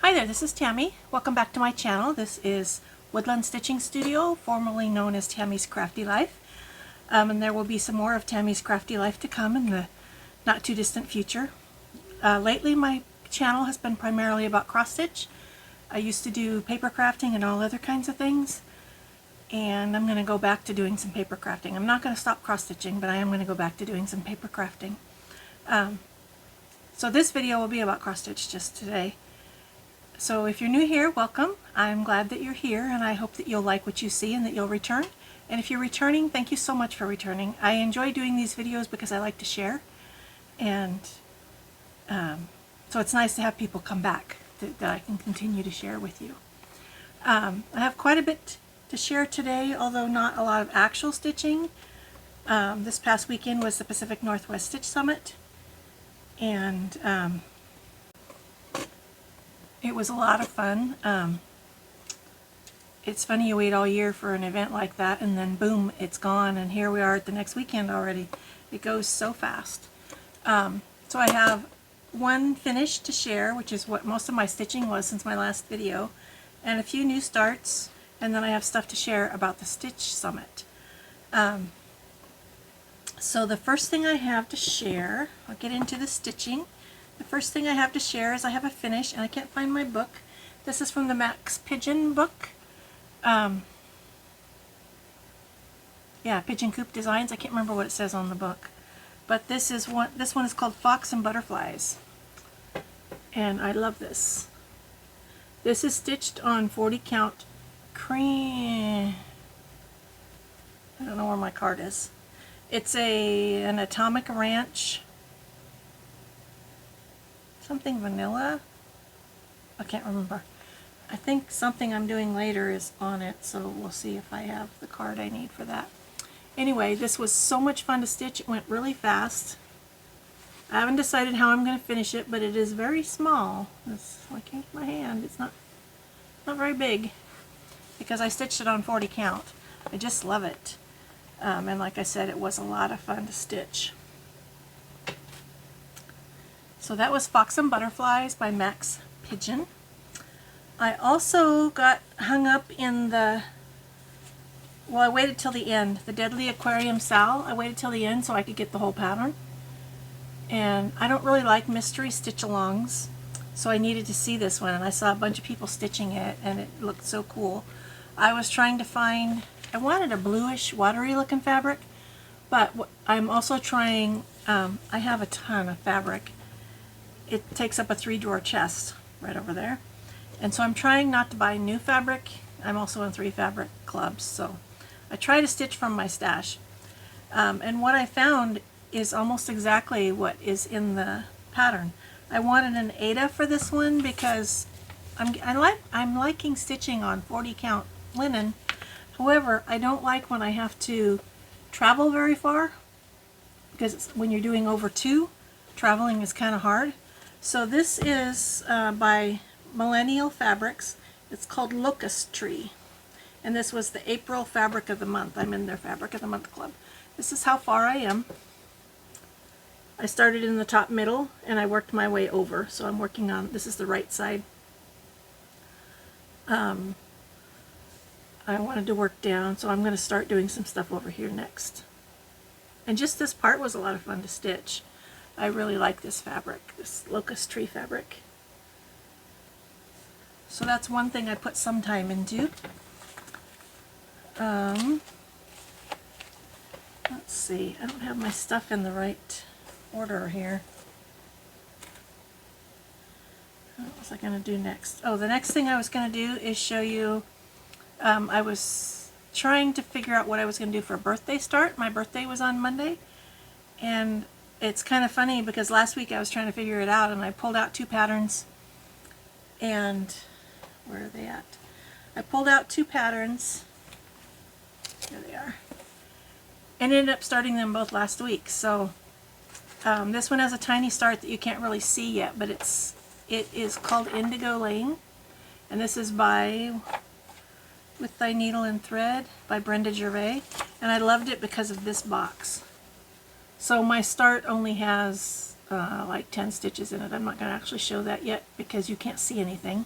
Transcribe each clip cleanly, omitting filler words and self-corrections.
Hi there, this is Tammy. Welcome back to my channel. This is Woodland Stitching Studio, formerly known as Tammy's Crafty Life. And there will be some more of Tammy's Crafty Life to come in the not too distant future. Lately my channel has been primarily about cross stitch. I used to do paper crafting and all other kinds of things. And I'm going to go back to doing some paper crafting. I'm not going to stop cross stitching, but I am going to go back to doing some paper crafting. So this video will be about cross stitch just today. So if you're new here, welcome. I'm glad that you're here, and I hope that you'll like what you see and that you'll return. And if you're returning, thank you so much for returning. I enjoy doing these videos because I like to share, and so it's nice to have people come back that I can continue to share with you. I have quite a bit to share today, although not a lot of actual stitching. This past weekend was the Pacific Northwest Stitch Summit, and it was a lot of fun. It's funny, you wait all year for an event like that and then boom, it's gone, and here we are at the next weekend already. It goes so fast. So I have one finish to share, which is what most of my stitching was since my last video, and a few new starts, and then I have stuff to share about the Stitch Summit. So the first thing I have to share, I'll get into the stitching. The first thing I have to share is I have a finish, and I can't find my book. This is from the Max Pigeon book. Yeah, Pigeon Coop Designs. I can't remember what it says on the book. But this one is called Fox and Butterflies. And I love this. This is stitched on 40 count cream. I don't know where my card is. It's an Atomic Ranch something vanilla. I can't remember. I think something I'm doing later is on it, so we'll see if I have the card I need for that. Anyway, this was so much fun to stitch. It went really fast. I haven't decided how I'm going to finish it, but it is very small. It's like in my hand. It's not very big because I stitched it on 40 count. I just love it. And like I said, it was a lot of fun to stitch. So that was Fox and Butterflies by Max Pigeon. I also got hung up in the, well, I waited till the end, the Deadly Aquarium Sal. I waited till the end so I could get the whole pattern. And I don't really like mystery stitch-alongs, so I needed to see this one, and I saw a bunch of people stitching it, and it looked so cool. I was trying to find, I wanted a bluish, watery looking fabric, but I'm also trying, I have a ton of fabric. It takes up a 3-drawer chest right over there. And so I'm trying not to buy new fabric. I'm also in 3 fabric clubs, so I try to stitch from my stash. And what I found is almost exactly what is in the pattern. I wanted an Ada for this one because I'm liking stitching on 40 count linen. However, I don't like when I have to travel very far, because when you're doing over 2, traveling is kind of hard. So this is by Millennial Fabrics. It's called Locust Tree. And this was the April Fabric of the Month. I'm in their Fabric of the Month club. This is how far I am. I started in the top middle and I worked my way over. So I'm working on, this is the right side. I wanted to work down, so I'm going to start doing some stuff over here next. And just this part was a lot of fun to stitch. I really like this fabric, this Locust Tree fabric. So that's one thing I put some time into. Let's see, I don't have my stuff in the right order here. What was I going to do next? Oh, the next thing I was going to do is show you, I was trying to figure out what I was going to do for a birthday start. My birthday was on Monday, and it's kind of funny because last week I was trying to figure it out, and I pulled out 2 patterns, and where are they at? I pulled out 2 patterns, here they are, and ended up starting them both last week. So this one has a tiny start that you can't really see yet, but it is called Indigo Lane, and this is by With Thy Needle and Thread by Brenda Gervais, and I loved it because of this box. So my start only has like 10 stitches in it. I'm not going to actually show that yet because you can't see anything.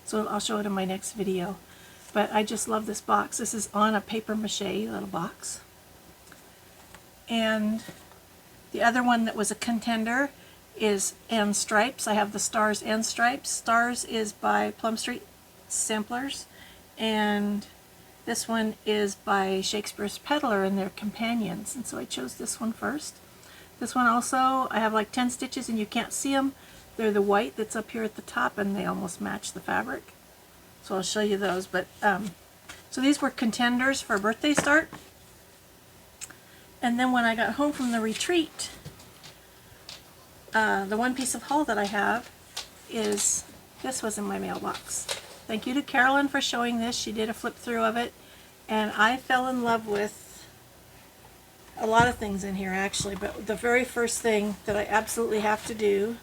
So I'll show it in my next video. But I just love this box. This is on a paper mache little box. And the other one that was a contender is And Stripes. I have the Stars and Stripes. Stars is by Plum Street Samplers, and this one is by Shakespeare's Peddler and their companions, and so I chose this one first. This one also, I have like 10 stitches and you can't see them. They're the white that's up here at the top and they almost match the fabric. So I'll show you those. But so these were contenders for a birthday start. And then when I got home from the retreat, the one piece of haul that I have is, this was in my mailbox. Thank you to Carolyn for showing this. She did a flip through of it, and I fell in love with a lot of things in here actually, but the very first thing that I absolutely have to do,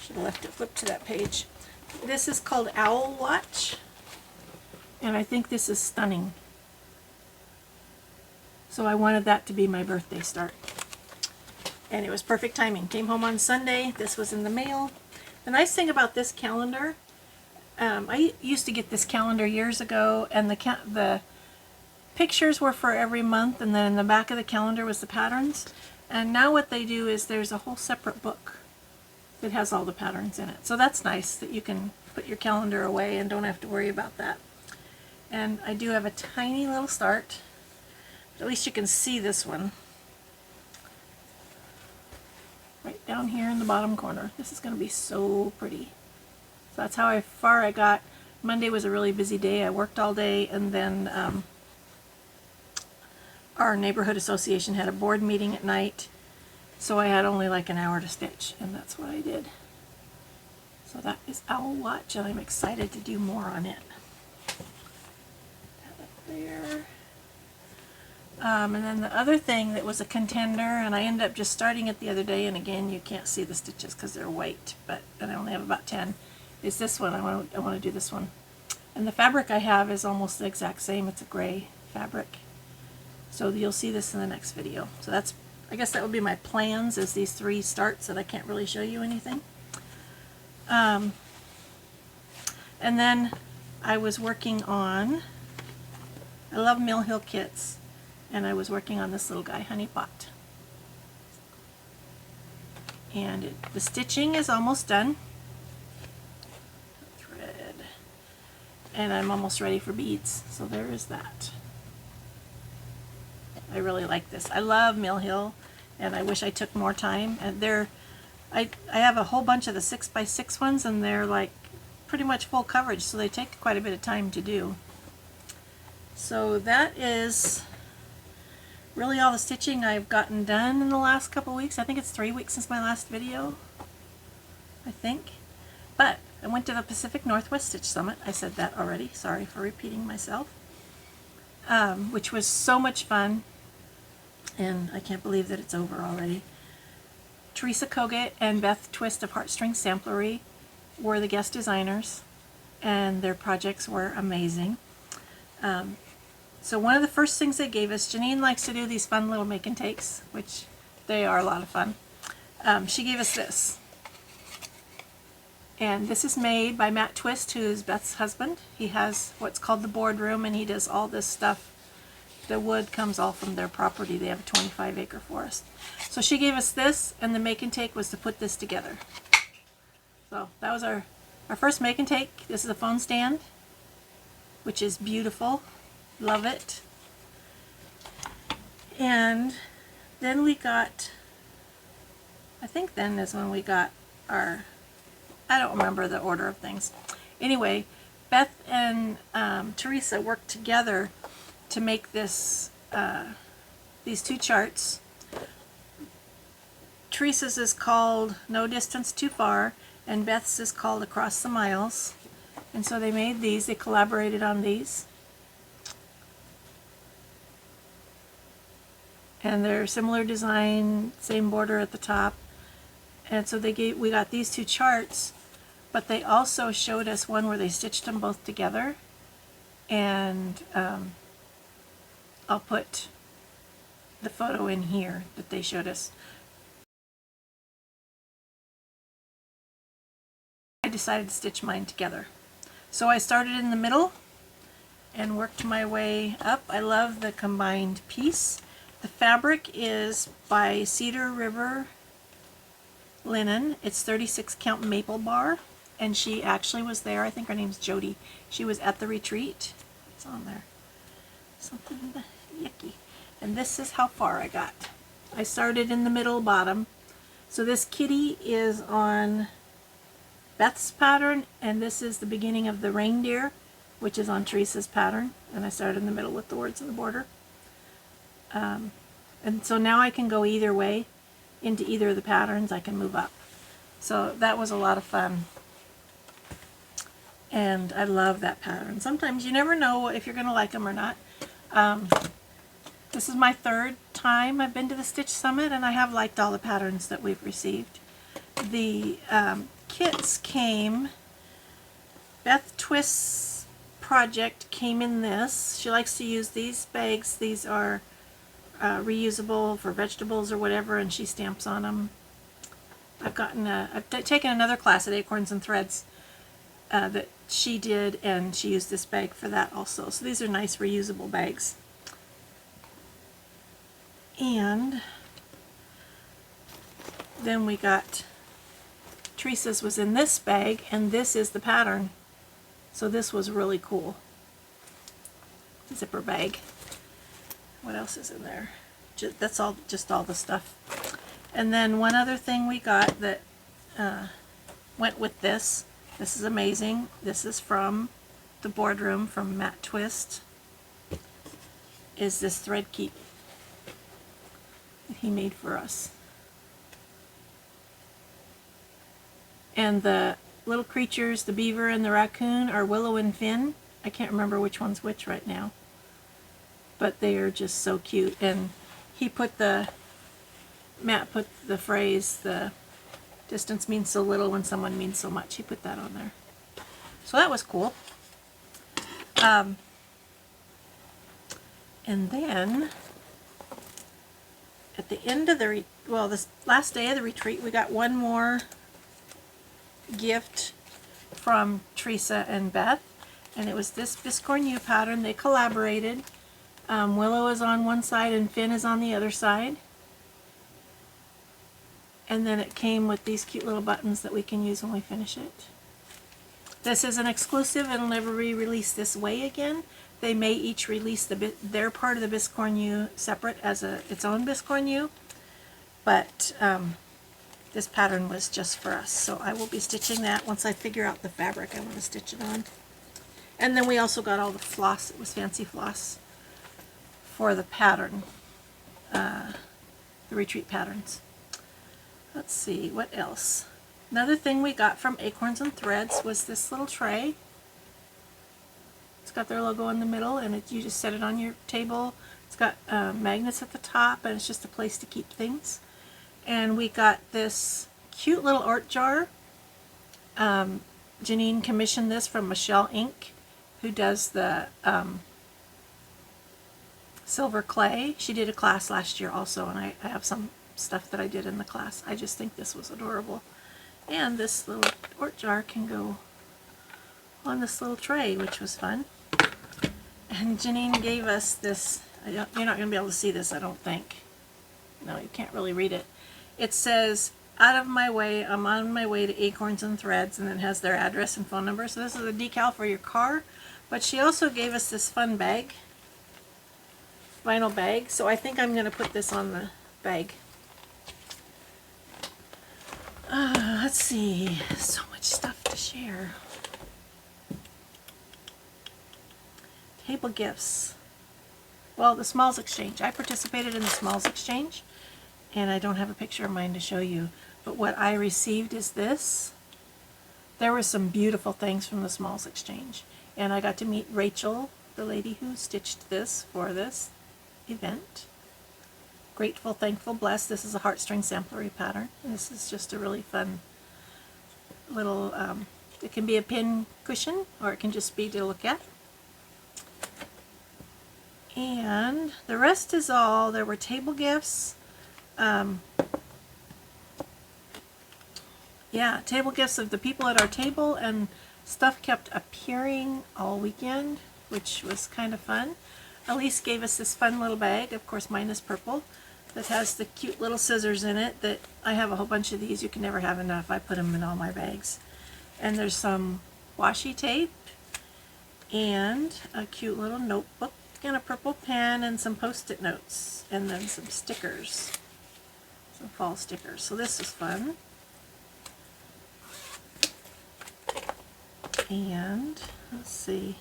should have left it flipped to that page. This is called Owl Watch, and I think this is stunning. So I wanted that to be my birthday start. And it was perfect timing. Came home on Sunday, this was in the mail. The nice thing about this calendar, I used to get this calendar years ago, and the pictures were for every month, and then in the back of the calendar was the patterns. And now what they do is there's a whole separate book that has all the patterns in it. So that's nice that you can put your calendar away and don't have to worry about that. And I do have a tiny little start. At least you can see this one. Right down here in the bottom corner. This is going to be so pretty. So that's how far I got. Monday was a really busy day. I worked all day, and then our neighborhood association had a board meeting at night. So I had only like an hour to stitch, and that's what I did. So that is Owl Watch, and I'm excited to do more on it. That up there. And then the other thing that was a contender, and I ended up just starting it the other day, and again you can't see the stitches because they're white, but and I only have about 10, is this one. I want to do this one. And the fabric I have is almost the exact same. It's a gray fabric. So you'll see this in the next video. So that's, I guess that would be my plans, is these 3 starts that I can't really show you anything. And then I was working on, I love Mill Hill kits. And I was working on this little guy, Honey Pot. And the stitching is almost done. Thread. And I'm almost ready for beads. So there is that. I really like this. I love Mill Hill, and I wish I took more time. And I have a whole bunch of the 6x6 ones, and they're like pretty much full coverage, so they take quite a bit of time to do. So that is really all the stitching I've gotten done in the last couple weeks. I think it's 3 weeks since my last video, I think. But I went to the Pacific Northwest Stitch Summit. I said that already. Sorry for repeating myself. Which was so much fun, and I can't believe that it's over already. Teresa Kogut and Beth Twist of Heartstring Samplery were the guest designers, and their projects were amazing. So one of the first things they gave us, Janine likes to do these fun little make and takes, which they are a lot of fun. She gave us this. And this is made by Matt Twist, who's Beth's husband. He has what's called the boardroom, and he does all this stuff. The wood comes all from their property. They have a 25-acre forest. So she gave us this, and the make and take was to put this together. So that was our first make and take. This is a phone stand, which is beautiful. Love it. And then we got, I think then is when we got our, I don't remember the order of things. Anyway, Beth and Teresa worked together to make this, these 2 charts. Teresa's is called No Distance Too Far, and Beth's is called Across the Miles. And so they made these, they collaborated on these. And they're similar design, same border at the top. And so we got these 2 charts, but they also showed us one where they stitched them both together. And I'll put the photo in here that they showed us. I decided to stitch mine together. So I started in the middle and worked my way up. I love the combined piece. The fabric is by Cedar River Linen. It's 36 count maple bar, and she actually was there. I think her name's Jody. She was at the retreat. It's on there. Something yucky. And this is how far I got. I started in the middle bottom. So this kitty is on Beth's pattern, and this is the beginning of the reindeer, which is on Teresa's pattern. And I started in the middle with the words in the border. And so now I can go either way into either of the patterns. I can move up. So that was a lot of fun. And I love that pattern. Sometimes you never know if you're going to like them or not. This is my third time I've been to the Stitch Summit, and I have liked all the patterns that we've received. The kits came, Beth Twist's project came in this. She likes to use these bags. These are reusable for vegetables or whatever, and she stamps on them. I've taken another class at Acorns and Threads that she did, and she used this bag for that also. So these are nice reusable bags. And then we got Teresa's was in this bag, and this is the pattern. So this was really cool. Zipper bag. What else is in there? That's all, just all the stuff. And then one other thing we got that went with this. This is amazing. This is from the boardroom from Matt Twist. Is this thread keep that he made for us. And the little creatures, the beaver and the raccoon, are Willow and Finn. I can't remember which one's which right now. But they are just so cute. And he put Matt put the phrase, the distance means so little when someone means so much. He put that on there. So that was cool. And then at the end of the, this last day of the retreat, we got one more gift from Teresa and Beth. And it was this Biscorn U pattern. They collaborated. Willow is on one side and Finn is on the other side. And then it came with these cute little buttons that we can use when we finish it. This is an exclusive. It'll never be released this way again. They may each release their part of the Biscorn U separate as its own Biscorn U. But this pattern was just for us. So I will be stitching that once I figure out the fabric I want to stitch it on. And then we also got all the floss. It was fancy floss for the pattern, the retreat patterns. Let's see, what else? Another thing we got from Acorns and Threads was this little tray. It's got their logo in the middle, and you just set it on your table. It's got magnets at the top, and it's just a place to keep things. And we got this cute little art jar. Janine commissioned this from Michelle Inc., who does the silver clay. She did a class last year also, and I have some stuff that I did in the class. I just think this was adorable. And this little art jar can go on this little tray, which was fun. And Janine gave us this. You're not going to be able to see this, I don't think. No, you can't really read it. It says, "Out of my way, I'm on my way to Acorns and Threads," and then has their address and phone number. So this is a decal for your car. But she also gave us this fun bag, vinyl bag. So I think I'm going to put this on the bag. Let's see, so much stuff to share. Table gifts. Well, the Smalls Exchange. I participated in the Smalls Exchange, and I don't have a picture of mine to show you. But what I received is this. There were some beautiful things from the Smalls Exchange. And I got to meet Rachel, the lady who stitched this for this event. Grateful, Thankful, Blessed. This is a heartstring samplery pattern. And this is just a really fun little, it can be a pin cushion, or it can just be to look at. And the rest is all, there were table gifts. Yeah, table gifts of the people at our table, and Stuff kept appearing all weekend, which was kind of fun. Elise gave us this fun little bag, of course mine is purple, that has the cute little scissors in it that I have a whole bunch of these. You can never have enough. I put them in all my bags. And there's some washi tape and a cute little notebook and a purple pen and some post-it notes and then some stickers, some fall stickers. So this is fun. And let's see.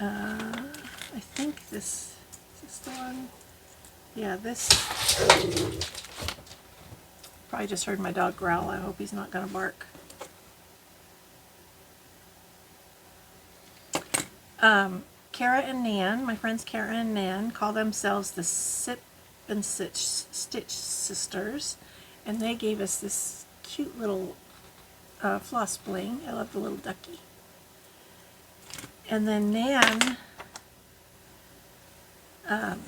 I think this is this the one? Yeah, this. Probably just heard my dog growl. I hope he's not going to bark. Kara and Nan, my friends Kara and Nan, call themselves the Sip and Stitch Sisters, and they gave us this cute little floss bling. I love the little ducky. And then Nan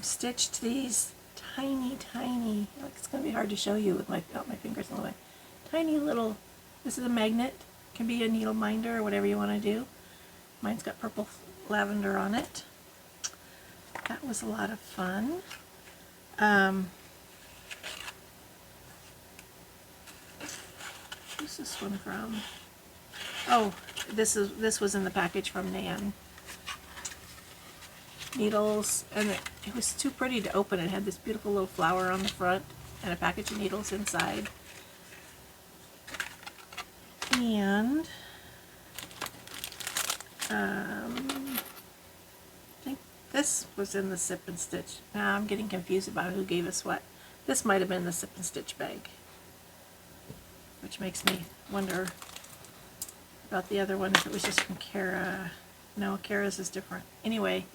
stitched these tiny, like it's going to be hard to show you with my fingers in the way. Tiny little, this is a magnet, can be a needle minder or whatever you want to do. Mine's got purple lavender on it. That was a lot of fun. Who's this one from? Oh, this was in the package from Nan. Needles, and it was too pretty to open. It had this beautiful little flower on the front and a package of needles inside. And I think this was in the Sip and Stitch. Now I'm getting confused about who gave us what. This might have been the Sip and Stitch bag, which makes me wonder about the other one, if it was just from Kara. No, Kara's is different. Anyway,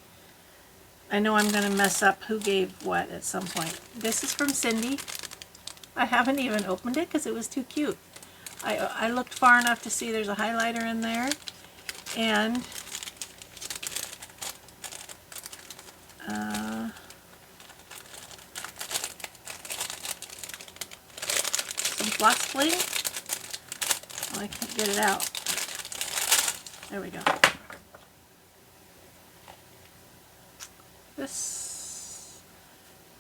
I know I'm going to mess up who gave what at some point. This is from Cindy. I haven't even opened it because it was too cute. I looked far enough to see there's a highlighter in there, and some floss bling. Oh, I can't get it out. There we go. This,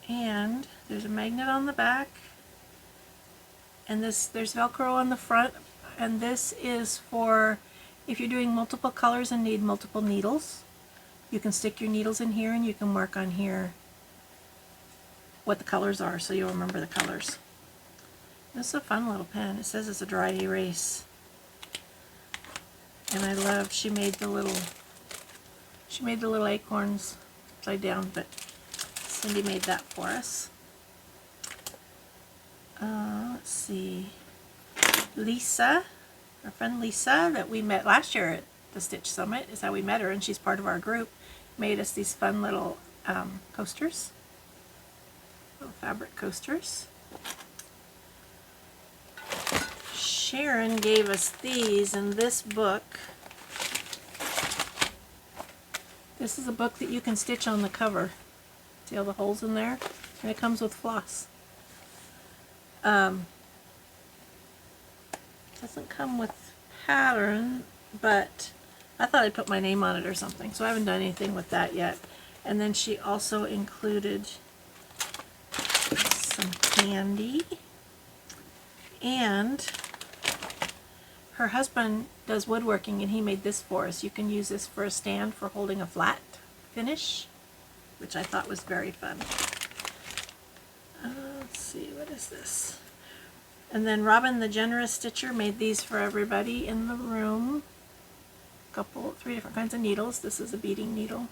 and there's a magnet on the back, and there's Velcro on the front, and this is for if you're doing multiple colors and need multiple needles. You can stick your needles in here and you can mark on here what the colors are so you'll remember the colors. This is a fun little pen. It says it's a dry erase. And I love, she made the little acorns upside down, but Cindy made that for us. Let's see. Lisa, our friend Lisa that we met last year at the Stitch Summit, is how we met her, and she's part of our group, made us these fun little coasters, little fabric coasters. Sharon gave us these in this book. This is a book that you can stitch on the cover. See all the holes in there? And it comes with floss. Doesn't come with pattern, but I thought I'd put my name on it or something, so I haven't done anything with that yet. And then she also included some candy, and her husband does woodworking and he made this for us. You can use this for a stand for holding a flat finish, which I thought was very fun. Let's see, what is this? And then Robin the Generous Stitcher made these for everybody in the room. Three different kinds of needles. This is a beading needle.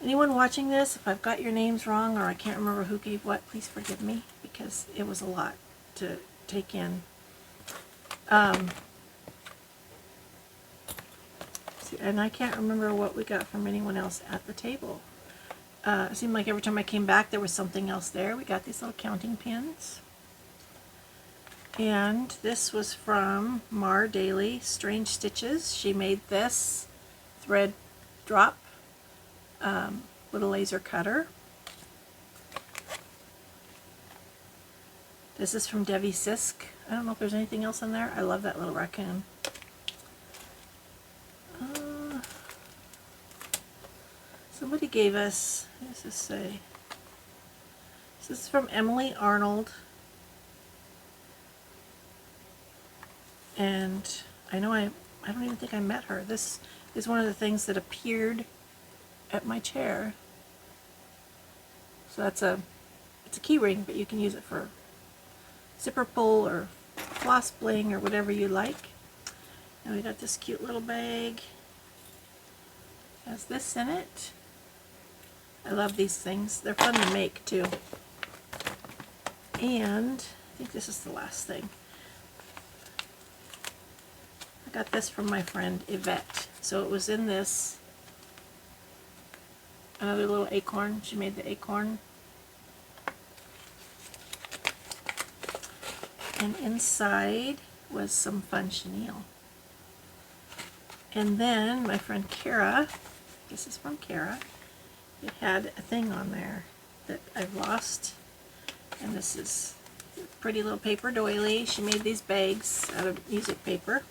Anyone watching this, if I've got your names wrong or I can't remember who gave what, please forgive me, because it was a lot to take in. See, and I can't remember what we got from anyone else at the table. It seemed like every time I came back there was something else there. We got these little counting pins. And this was from Mar Daly, Strange Stitches. She made this thread drop with a laser cutter. This is from Debbie Sisk. I don't know if there's anything else in there. I love that little raccoon. Somebody gave us, what does this say? This is from Emily Arnold. And I know I don't even think I met her. This is one of the things that appeared at my chair. So it's a key ring, but you can use it for zipper pull or floss bling or whatever you like. And we got this cute little bag. Has this in it. I love these things. They're fun to make too. And I think this is the last thing. I got this from my friend Yvette. So it was in this. Another little acorn. She made the acorn. And inside was some fun chenille. And then my friend Kara, this is from Kara, it had a thing on there that I've lost. And this is a pretty little paper doily. She made these bags out of music paper.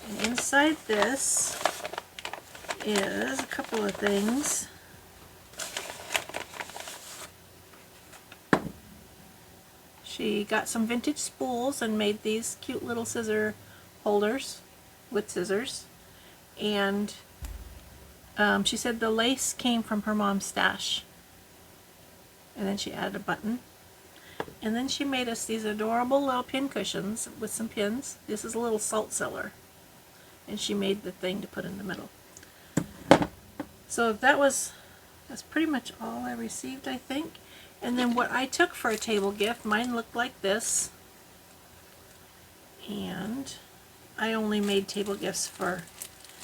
And inside this is a couple of things. She got some vintage spools and made these cute little scissor holders with scissors. And she said the lace came from her mom's stash. And then she added a button. And then she made us these adorable little pin cushions with some pins. This is a little salt cellar. And she made the thing to put in the middle. So that's pretty much all I received, I think. And then what I took for a table gift, mine looked like this. And I only made table gifts for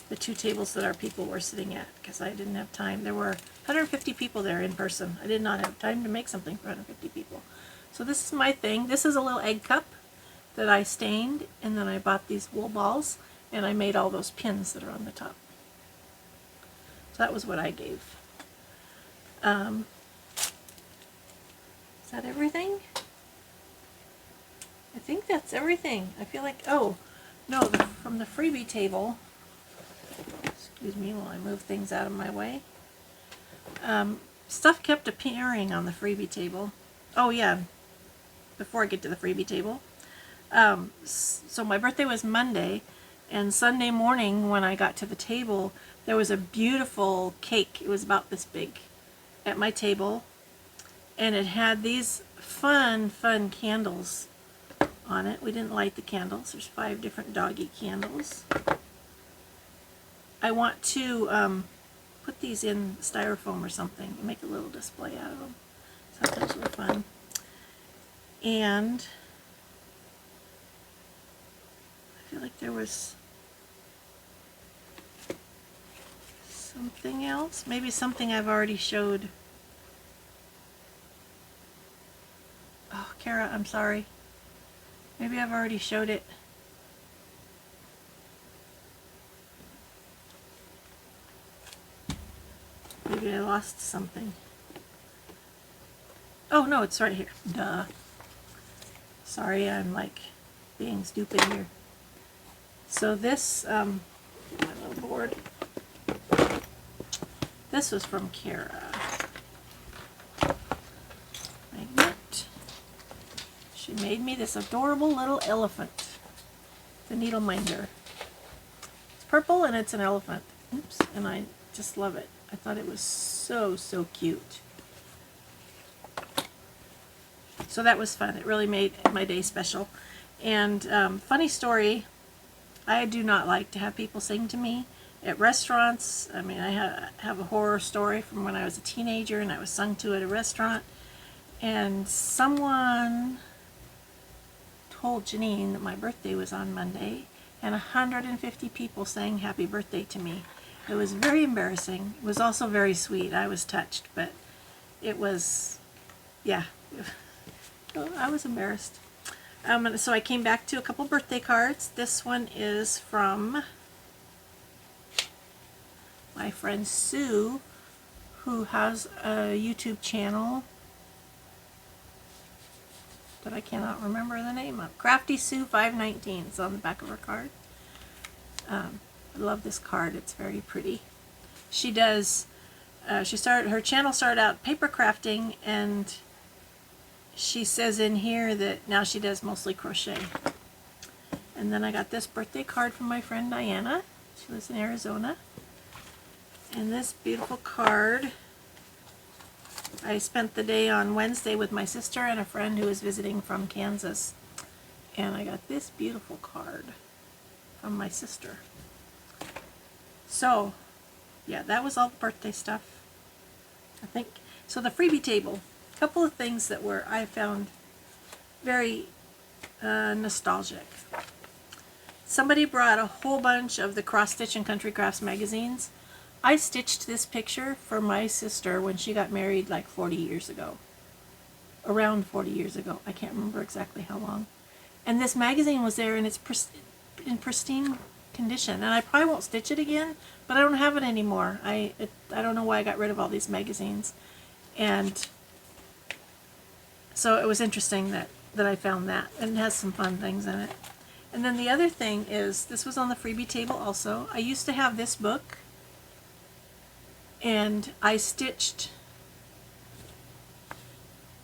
the 2 tables that our people were sitting at because I didn't have time. There were 150 people there in person. I did not have time to make something for 150 people. So this is my thing. This is a little egg cup that I stained, and then I bought these wool balls, and I made all those pins that are on the top. So that was what I gave. Is that everything? I think that's everything. I feel like, oh, no, from the freebie table, excuse me while I move things out of my way, stuff kept appearing on the freebie table. Oh yeah, before I get to the freebie table. So my birthday was Monday, and Sunday morning when I got to the table, there was a beautiful cake. It was about this big at my table, and it had these fun candles on it. We didn't light the candles. There's 5 different doggy candles. I want to put these in styrofoam or something and make a little display out of them. Sometimes they're fun. And I feel like there was something else. Maybe something I've already showed. Oh, Kara, I'm sorry. Maybe I've already showed it. Maybe I lost something. Oh no, it's right here. Duh. Sorry, I'm like being stupid here. So this, my little board. This was from Kara. Magnet. She made me this adorable little elephant. The needle minder. It's purple and it's an elephant. Oops, and I just love it. I thought it was so cute. So that was fun. It really made my day special. And funny story, I do not like to have people sing to me at restaurants. I mean, I have a horror story from when I was a teenager and I was sung to at a restaurant. And someone told Janine that my birthday was on Monday, and 150 people sang happy birthday to me. It was very embarrassing. It was also very sweet. I was touched, but it was, yeah, I was embarrassed. So I came back to a couple birthday cards. This one is from my friend Sue, who has a YouTube channel. that I cannot remember the name of. Crafty Sue 519 is on the back of her card. I love this card. It's very pretty. She does, her channel started out paper crafting, and she says in here that now she does mostly crochet. And then I got this birthday card from my friend Diana. She lives in Arizona. And this beautiful card, I spent the day on Wednesday with my sister and a friend who was visiting from Kansas. And I got this beautiful card from my sister. So, yeah, that was all the birthday stuff, I think. So the freebie table, a couple of things that I found very nostalgic. Somebody brought a whole bunch of the Cross Stitch and Country Crafts magazines. I stitched this picture for my sister when she got married like 40 years ago. Around 40 years ago. I can't remember exactly how long. And this magazine was there, and it's in pristine condition. And I probably won't stitch it again, but I don't have it anymore. I don't know why I got rid of all these magazines. And so it was interesting that I found that. And it has some fun things in it. And then the other thing is, this was on the freebie table also. I used to have this book, and I stitched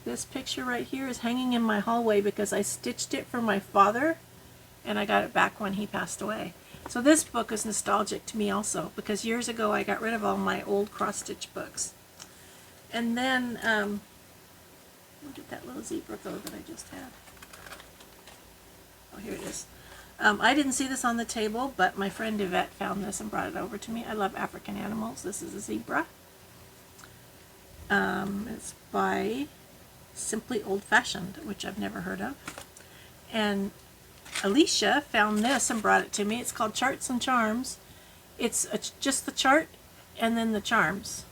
this picture right here is hanging in my hallway because I stitched it for my father, and I got it back when he passed away. So this book is nostalgic to me also, because years ago I got rid of all my old cross-stitch books. And then, look at that little zebra though that I just had. Oh, here it is. I didn't see this on the table, but my friend Yvette found this and brought it over to me. I love African animals. This is a zebra. It's by Simply Old Fashioned, which I've never heard of. And Alicia found this and brought it to me. It's called Charts and Charms. It's just the chart and then the charms.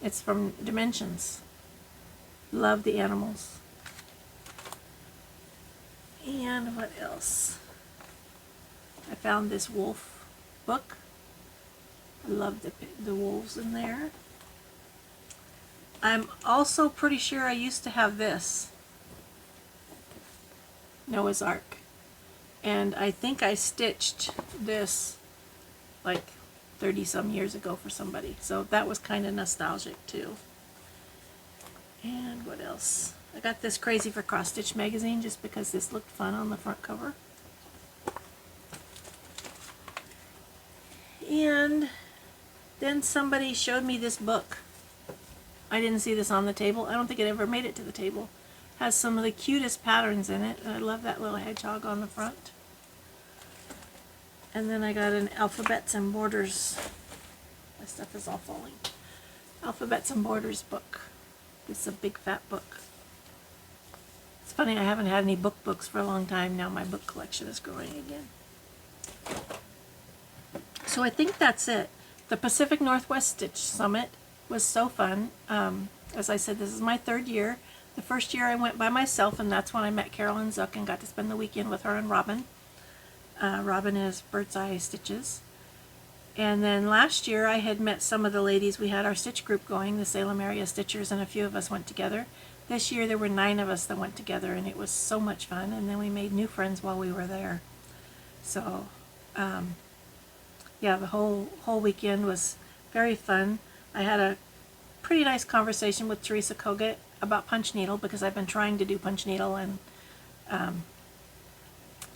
It's from Dimensions. Love the animals. And what else? I found this wolf book. I love the wolves in there. I'm also pretty sure I used to have this, Noah's Ark. And I think I stitched this like 30 some years ago for somebody. So that was kind of nostalgic too. And what else? I got this Crazy for Cross Stitch magazine just because this looked fun on the front cover. And then somebody showed me this book. I didn't see this on the table. I don't think it ever made it to the table. It has some of the cutest patterns in it, and I love that little hedgehog on the front. And then I got an Alphabets and Borders. My stuff is all falling. Alphabets and Borders book. This is a big fat book. It's funny, I haven't had any books for a long time. Now my book collection is growing again. So I think that's it. The Pacific Northwest Stitch Summit was so fun. As I said, this is my third year. The first year I went by myself, and that's when I met Carolyn Zook and got to spend the weekend with her and Robin. Robin is Bird's Eye Stitches. And then last year I had met some of the ladies. We had our stitch group going, the Salem area stitchers, and a few of us went together. This year there were 9 of us that went together, and it was so much fun. And then we made new friends while we were there. So, yeah, the whole weekend was very fun. I had a pretty nice conversation with Teresa Kogut about punch needle, because I've been trying to do punch needle, and a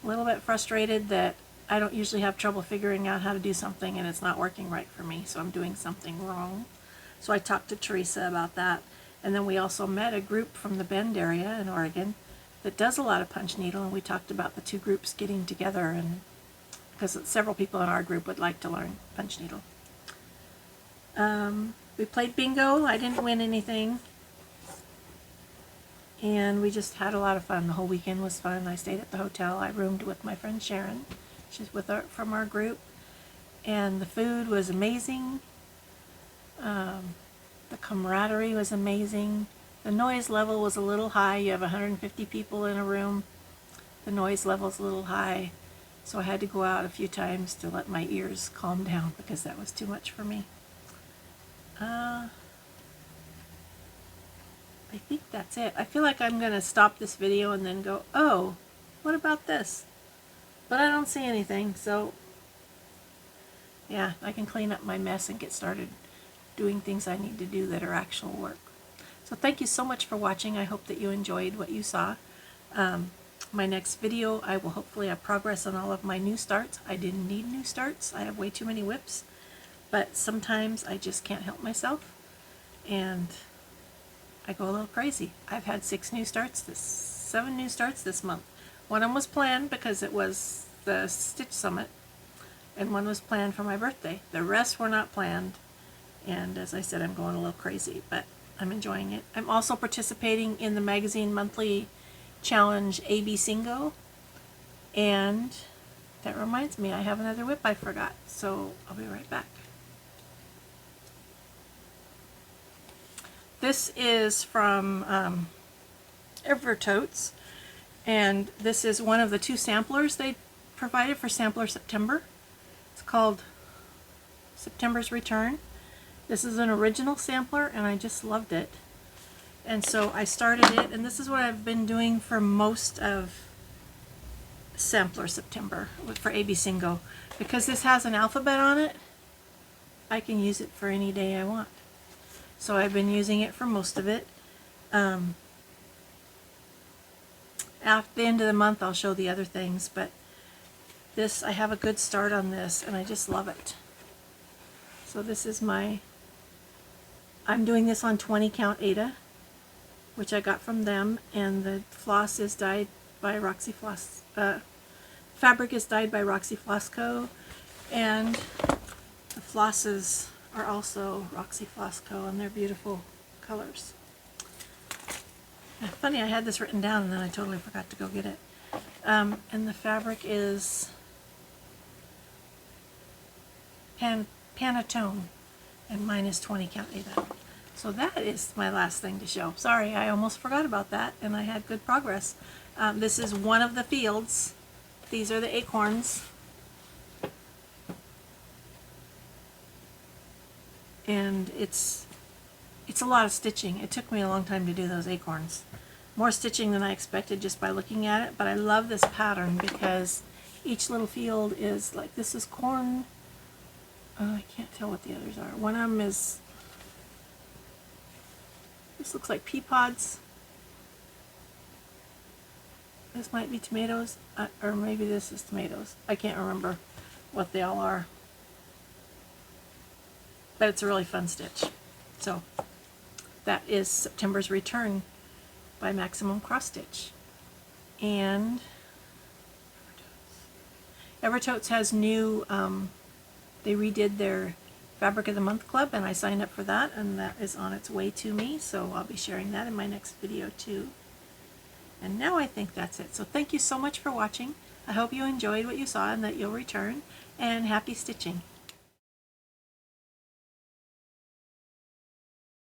little bit frustrated that I don't usually have trouble figuring out how to do something and it's not working right for me, so I'm doing something wrong. So I talked to Teresa about that. And then we also met a group from the Bend area in Oregon that does a lot of punch needle, and we talked about the two groups getting together, and because several people in our group would like to learn punch needle. We played bingo. I didn't win anything. And we just had a lot of fun. The whole weekend was fun. I stayed at the hotel. I roomed with my friend Sharon. She's from our group. And the food was amazing. The camaraderie was amazing. The noise level was a little high. You have 150 people in a room. The noise level's a little high. So I had to go out a few times to let my ears calm down, because that was too much for me. I think that's it. I feel like I'm going to stop this video and then go, oh, what about this? But I don't see anything, so yeah, I can clean up my mess and get started doing things I need to do that are actual work. So thank you so much for watching. I hope that you enjoyed what you saw. My next video, I will hopefully have progress on all of my new starts. I didn't need new starts. I have way too many whips, but sometimes I just can't help myself, and I go a little crazy. I've had 7 new starts this month. One of them was planned because it was the Stitch Summit, and one was planned for my birthday. The rest were not planned, and as I said, I'm going a little crazy, but I'm enjoying it. I'm also participating in the magazine monthly challenge AB Singo, and that reminds me, I have another whip I forgot, so I'll be right back. This is from Evertotes, and this is one of the 2 samplers they provided for Sampler September. It's called September's Return. This is an original sampler, and I just loved it. And so I started it, and this is what I've been doing for most of Sampler September for AB Singo. Because this has an alphabet on it, I can use it for any day I want. So I've been using it for most of it. At the end of the month I'll show the other things, but this, I have a good start on this, and I just love it. So this is I'm doing this on 20 count Ada, which I got from them, and the floss is dyed by Roxy Floss. Fabric is dyed by Roxy Floss Co. And the flosses are also Roxy Floss Co. and they're beautiful colors. Funny, I had this written down and then I totally forgot to go get it. And the fabric is Panettone, and mine is 20 count Ada. So that is my last thing to show. Sorry, I almost forgot about that, and I had good progress. This is one of the fields. These are the acorns. And it's a lot of stitching. It took me a long time to do those acorns. More stitching than I expected just by looking at it, but I love this pattern because each little field is like, this is corn. I can't tell what the others are. One of them is, this looks like pea pods. This might be tomatoes, or maybe this is tomatoes. I can't remember what they all are. But it's a really fun stitch. So that is September's Return by Maximum Cross Stitch. And Evertotes has new, they redid their Fabric of the Month Club, and I signed up for that, and that is on its way to me, so I'll be sharing that in my next video too. And now I think that's it. So thank you so much for watching. I hope you enjoyed what you saw and that you'll return, and happy stitching.